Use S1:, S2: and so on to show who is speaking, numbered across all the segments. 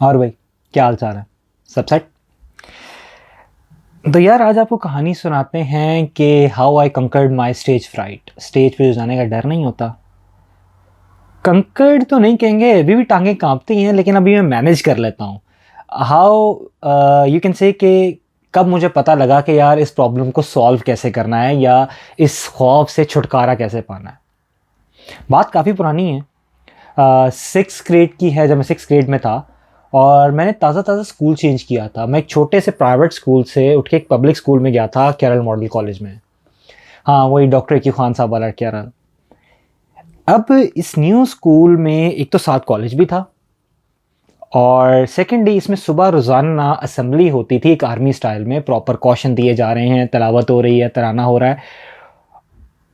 S1: और भाई, क्या हाल चाल है? सब सेट? तो यार, आज आपको कहानी सुनाते हैं कि how I conquered my stage fright. Stage पे जाने का डर नहीं होता। कंकर्ड तो नहीं कहेंगे, अभी भी टांगें कांपती हैं, लेकिन अभी मैं मैनेज कर लेता हूँ। हाउ यू कैन से कि कब मुझे पता लगा कि यार इस प्रॉब्लम को सॉल्व कैसे करना है या इस खौफ से छुटकारा कैसे पाना है। बात काफ़ी पुरानी है, 6th ग्रेड की है, जब मैं 6th ग्रेड में था। और मैंने ताज़ा ताज़ा स्कूल चेंज किया था। मैं एक छोटे से प्राइवेट स्कूल से उठ के एक पब्लिक स्कूल में गया था, केरल मॉडल कॉलेज में। हाँ, वही डॉक्टर की खान साहब वाला केरल। अब इस न्यू स्कूल में एक तो साथ कॉलेज भी था, और सेकेंडली इसमें सुबह रोज़ाना असेंबली होती थी, एक आर्मी स्टाइल में। प्रॉपर कॉशन दिए जा रहे हैं, तलावत हो रही है, तराना हो रहा है।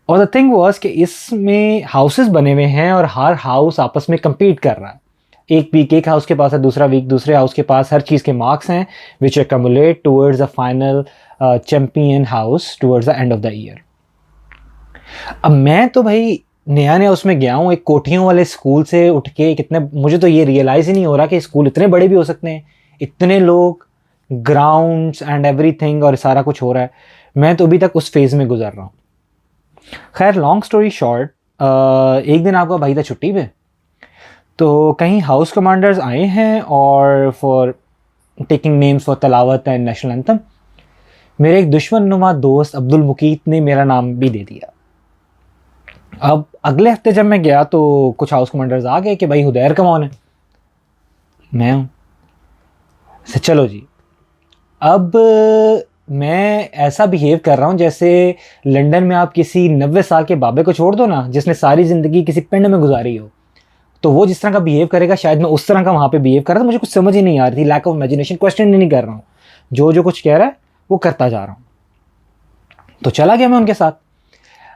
S1: और द थिंग वाज कि इसमें हाउसेस बने हुए हैं और हर हाउस आपस में compete कर रहा है। एक वीक एक हाउस के पास है, दूसरा वीक दूसरे हाउस के पास। हर चीज़ के मार्क्स हैं विच accumulate towards the final champion house towards the end of the year. अब मैं तो भाई नया नया उसमें गया हूँ, एक कोठियों वाले स्कूल से उठ के। कितने, मुझे तो ये रियलाइज़ ही नहीं हो रहा कि स्कूल इतने बड़े भी हो सकते हैं, इतने लोग, ग्राउंड्स एंड एवरीथिंग, और सारा कुछ हो रहा है। मैं तो अभी तक उस फेज़ में गुजर रहा हूँ। खैर, लॉन्ग स्टोरी शॉर्ट, एक दिन आपका भाई था छुट्टी पे, तो कहीं हाउस कमांडर्स आए हैं और फॉर टेकिंग नेम्स फॉर तलावत एंड नेशनल एंथम। मेरे एक दुश्मन नुमा दोस्त अब्दुल मुकीत ने मेरा नाम भी दे दिया। अब अगले हफ्ते जब मैं गया तो कुछ हाउस कमांडर्स आ गए कि भाई हुदैर कौन है? मैं हूँ। चलो जी। अब मैं ऐसा बिहेव कर रहा हूँ जैसे लंदन में आप किसी 90 साल के बाबे को छोड़ दो ना, जिसने सारी ज़िंदगी किसी पिंड में गुजारी हो, तो वो जिस तरह का बिहेव करेगा, शायद मैं उस तरह का वहाँ पे बिहेव कर रहा था। मुझे कुछ समझ ही नहीं आ रही थी, लैक ऑफ इमेजिनेशन। क्वेश्चन नहीं कर रहा हूँ, जो जो कुछ कह रहा है वो करता जा रहा हूँ। तो चला गया मैं उनके साथ,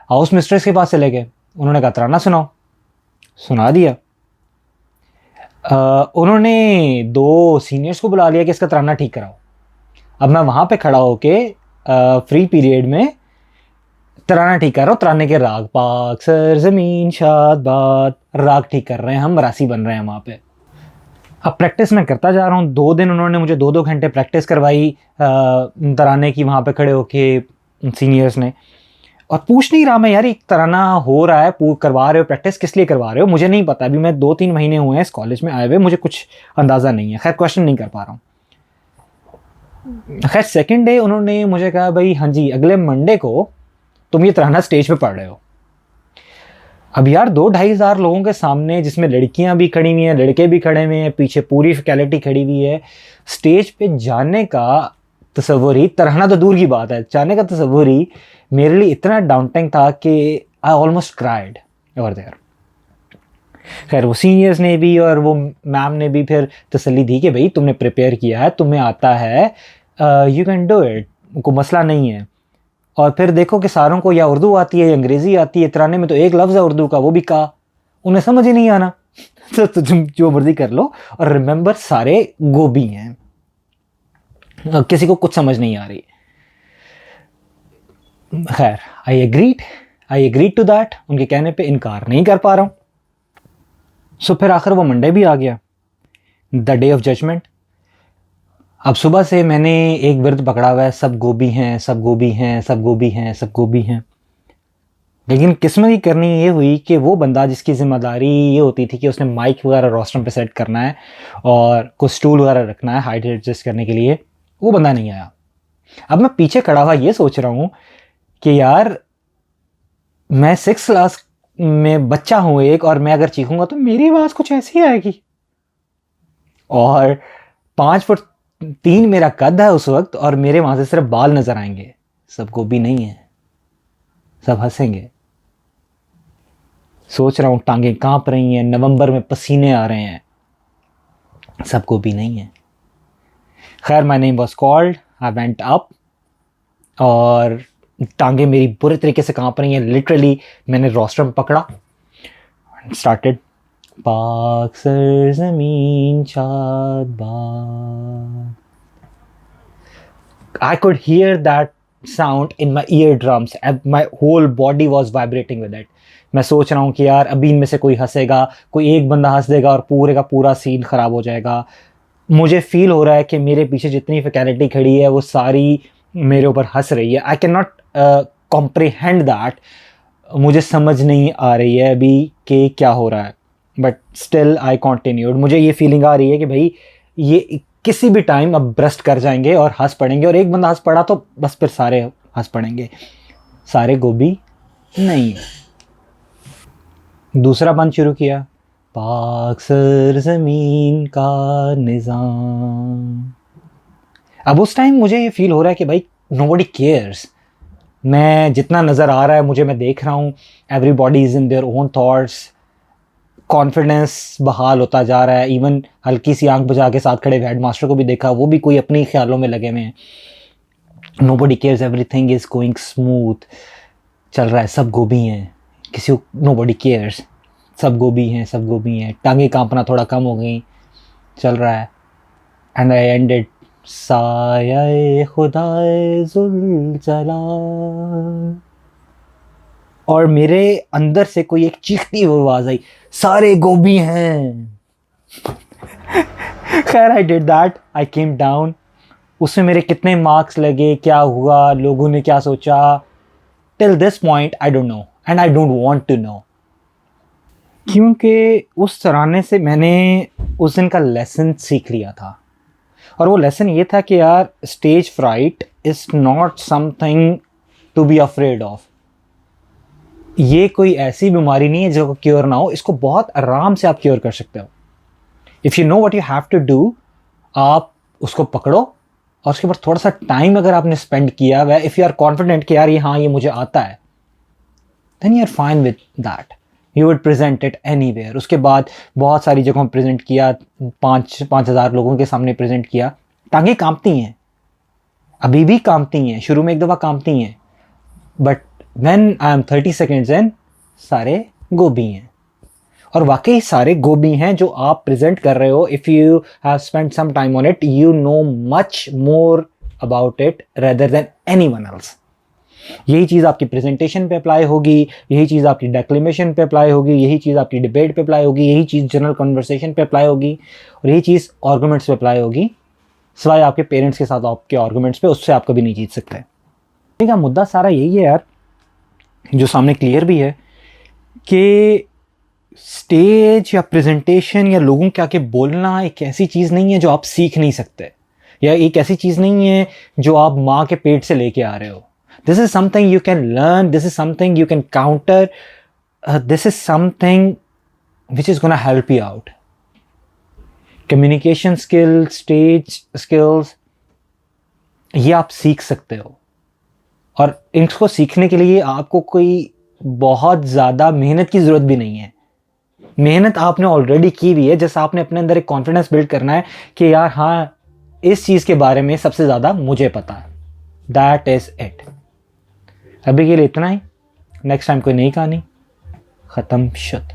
S1: हाउस मिस्ट्रेस के पास चले गए। उन्होंने कहा तराना सुनाओ, सुना दिया। उन्होंने 2 सीनियर्स को बुला लिया कि इसका तराना ठीक कराओ। अब मैं वहाँ पे खड़ा होके फ्री पीरियड में तराना ठीक कर रहा हूँ। तराने के राग, पाक सर जमीन शाद बात, राग ठीक कर रहे हैं हम, मरासी बन रहे हैं वहाँ पे। अब प्रैक्टिस मैं करता जा रहा हूँ। 2 दिन उन्होंने मुझे 2-2 घंटे प्रैक्टिस करवाई तराने की, वहाँ पे खड़े होके सीनियर्स ने। और पूछ नहीं रहा मैं, यार एक तराना हो रहा है, करवा रहे हो प्रैक्टिस, किस लिए करवा रहे हो? मुझे नहीं पता। अभी मैं 2-3 महीने हुए हैं इस कॉलेज में आए हुए, मुझे कुछ अंदाज़ा नहीं है। खैर, क्वेश्चन नहीं कर पा रहा हूँ। खैर, सेकेंड डे उन्होंने मुझे कहा, भाई हाँ जी, अगले मंडे को तुम ये तराना स्टेज पे पढ़ रहे हो। अब यार 2-2.5 हज़ार लोगों के सामने, जिसमें लड़कियां भी खड़ी हुई हैं, लड़के भी खड़े हुए हैं, पीछे पूरी फैकल्टी खड़ी हुई है, स्टेज पे जाने का तसव्वुर ही, तराना तो दूर की बात है, जाने का तसव्वुर ही मेरे लिए इतना डाउंटिंग था कि I almost cried over there. खैर, वो सीनियर्स ने भी और वो मैम ने भी फिर तसल्ली दी कि भाई तुमने प्रिपेयर किया है, तुम्हें आता है, यू कैन डू इट, कोई मसला नहीं है। और फिर देखो कि सारों को या उर्दू आती है या अंग्रेज़ी आती है। तराने में तो एक लफ्ज़ है उर्दू का, वो भी का, उन्हें समझ ही नहीं आना। तो तुम जो मर्जी कर लो। और रिमेंबर, सारे गोभी हैं, किसी को कुछ समझ नहीं आ रही। खैर, आई एग्रीड टू दैट। उनके कहने पे इनकार नहीं कर पा रहा हूँ। सो फिर आखिर वो मंडे भी आ गया, द डे ऑफ जजमेंट। अब सुबह से मैंने एक व्रत पकड़ा हुआ है, सब गोभी हैं, सब गोभी हैं, सब गोभी हैं, सब गोभी हैं। लेकिन किस्मत की करनी ये हुई कि वो बंदा जिसकी ज़िम्मेदारी ये होती थी कि उसने माइक वगैरह रोस्ट्रम पे सेट करना है और कुछ स्टूल वगैरह रखना है हाइट एडजस्ट करने के लिए, वो बंदा नहीं आया। अब मैं पीछे खड़ा हुआ ये सोच रहा हूँ कि यार, मैं 6th क्लास में बच्चा हूँ एक, और मैं अगर चीखूंगा तो मेरी आवाज़ कुछ ऐसी आएगी। और 5 फुट 3 मेरा कद है उस वक्त, और मेरे वहाँ से सिर्फ बाल नज़र आएंगे। सब गोभी नहीं है, सब हंसेंगे। सोच रहा हूँ, टांगें कांप रही हैं, नवंबर में पसीने आ रहे हैं, सबको भी नहीं है। खैर, my name was called, I went up, और टांगें मेरी बुरे तरीके से कांप रही हैं। लिटरली मैंने रोस्ट्रम पकड़ा, स्टार्टेड, पाक सर ज़मीन शाद बात। I could hear that sound in my eardrums. My whole body was vibrating with it. मैं सोच रहा हूँ कि यार अभी इनमें से कोई हंसेगा, कोई एक बंदा हंस देगा और पूरे का पूरा सीन ख़राब हो जाएगा। मुझे फील हो रहा है कि मेरे पीछे जितनी फैकल्टी खड़ी है वो सारी मेरे ऊपर हंस रही है. I can not comprehend that. मुझे समझ नहीं आ रही है अभी कि क्या हो रहा है, बट स्टिल आई कॉन्टिन्यूड. मुझे ये फीलिंग आ रही है कि भाई ये किसी भी टाइम अब ब्रस्ट कर जाएंगे और हंस पड़ेंगे, और एक बंदा हंस पड़ा तो बस फिर सारे हंस पड़ेंगे. सारे गोभी नहीं. दूसरा बंद शुरू किया, पाक सरजमीन का निज़ाम. अब उस टाइम मुझे ये फील हो रहा है कि भाई नोबडी केयर्स. मैं जितना नज़र आ रहा है मुझे, मैं देख रहा हूँ everybody is in their own thoughts. Confidence बहाल होता जा रहा है. इवन हल्की सी आंख बुझा के साथ खड़े हेड मास्टर को भी देखा, वो भी कोई अपने ख्यालों में लगे हुए हैं. Nobody cares, everything is going smooth. चल रहा है, सब गोभी हैं, किसी को नोबडी केयर्स. सब गोभी हैं, सब गोभी हैं. टांगे कांपना थोड़ा कम हो गई. चल रहा है. एंड आई एंडेड, साया खुदाए जुल जलाल. और मेरे अंदर से कोई एक चीखती हुई आवाज़ आई, सारे गोभी हैं. खैर I did that, I came down. उसमें मेरे कितने मार्क्स लगे, क्या हुआ, लोगों ने क्या सोचा, till this point I don't know and I don't want to know. क्योंकि उस तराने से मैंने उस दिन का लेसन सीख लिया था. और वो लेसन ये था कि यार stage fright is not something to be afraid of. ये कोई ऐसी बीमारी नहीं है जो क्योर ना हो. इसको बहुत आराम से आप क्योर कर सकते हो. If you know what you have to do, आप उसको पकड़ो और उसके बाद थोड़ा सा टाइम अगर आपने स्पेंड किया हुआ, इफ़ यू आर कॉन्फिडेंट कि यार ये हाँ ये मुझे आता है, then you are fine with that. You would present it anywhere. उसके बाद बहुत सारी जगहों प्रेजेंट किया, 5,000 लोगों के सामने प्रेजेंट किया. टांगें कांपती हैं, अभी भी कांपती हैं. शुरू में एक दफ़ा कांपती हैं, but when I am 30 seconds in, सारे गोभी हैं. और वाकई सारे गोभी हैं जो आप प्रेजेंट कर रहे हो. If you have spent some time on it, you know much more about it rather than anyone else. यही चीज़ आपकी प्रेजेंटेशन पे अप्लाई होगी, यही चीज़ आपकी डेक्लेमेशन पे अप्लाई होगी, यही चीज़ आपकी डिबेट पे अप्लाई होगी, यही चीज़ जनरल कन्वर्सेशन पे अप्लाई होगी, और यही चीज़ आर्गूमेंट्स पे अप्लाई होगी. सिवाय आपके पेरेंट्स के साथ आपके आर्गूमेंट्स पे, उससे आप कभी नहीं जीत सकते. ठीक है, मुद्दा सारा यही है यार, जो सामने क्लियर भी है कि स्टेज या प्रेजेंटेशन या लोगों के आके बोलना एक ऐसी चीज़ नहीं है जो आप सीख नहीं सकते, या एक ऐसी चीज़ नहीं है जो आप माँ के पेट से लेके आ रहे हो. This is something you can learn, this is something you can counter, this is something which is going to help you out. Communication skills, stage skills, ये आप सीख सकते हो. और इनको सीखने के लिए आपको कोई बहुत ज़्यादा मेहनत की ज़रूरत भी नहीं है. मेहनत आपने ऑलरेडी की हुई है. जैसा आपने अपने अंदर एक कॉन्फिडेंस बिल्ड करना है कि यार हाँ इस चीज़ के बारे में सबसे ज़्यादा मुझे पता है. That is it. अभी के लिए इतना ही. नेक्स्ट टाइम कोई नई कहानी. ख़त्म शुद्ध.